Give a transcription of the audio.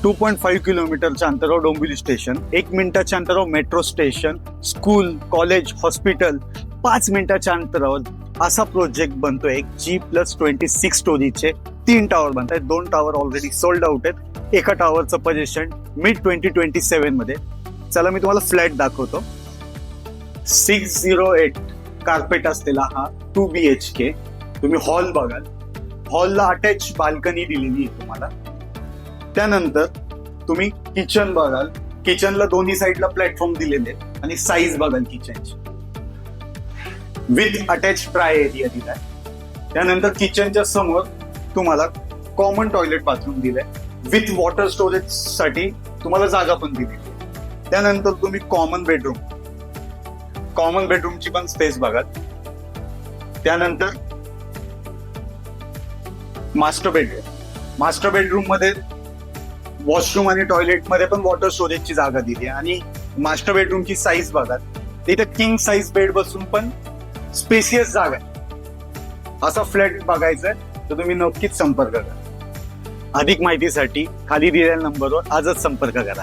2.5 किलोमीटरच्या अंतरावर डोंबिवली स्टेशन, 1 मिनिटाच्या अंतरावर metro station, school, college, hospital, 5 मिनिटाच्या अंतरावर असा प्रोजेक्ट बनतोय. G+26 स्टोरीचे 3 टावर बनतायत. 2 टावर ऑलरेडी सोल्ड आउट आहेत. एका टावरचं पोझिशन मिड 2027 मध्ये. चला मी तुम्हाला फ्लॅट दाखवतो. 608 कार्पेट असलेला हा 2 BHK. तुम्ही हॉल बघाल, हॉलला अटॅच बाल्कनी दिलेली आहे तुम्हाला. त्यानंतर तुम्ही किचन बघाल, किचनला दोन्ही साईडला प्लॅटफॉर्म दिलेले आहेत आणि साईज बघाल किचनची, विथ अटॅच ट्राय एरिया दिलाय. त्यानंतर किचनच्या समोर तुम्हाला कॉमन टॉयलेट बाथरूम दिलंय, विथ वॉटर स्टोरेज साठी तुम्हाला जागा पण दिली. त्यानंतर तुम्ही कॉमन बेडरूमची पण स्पेस बघाल. त्यानंतर मास्टर बेडरूम मध्ये वॉशरूम आणि टॉयलेट मध्ये पण वॉटर स्टोरेजची जागा दिली आहे. आणि मास्टर बेडरूमची साईज बघा, इथे किंग साईज बेड बसून पण स्पेसियस जागा आहे. असा फ्लॅट बघायचा आहे तर तुम्ही नक्कीच संपर्क करा. अधिक माहितीसाठी खाली दिलेल्या नंबरवर आजच संपर्क करा.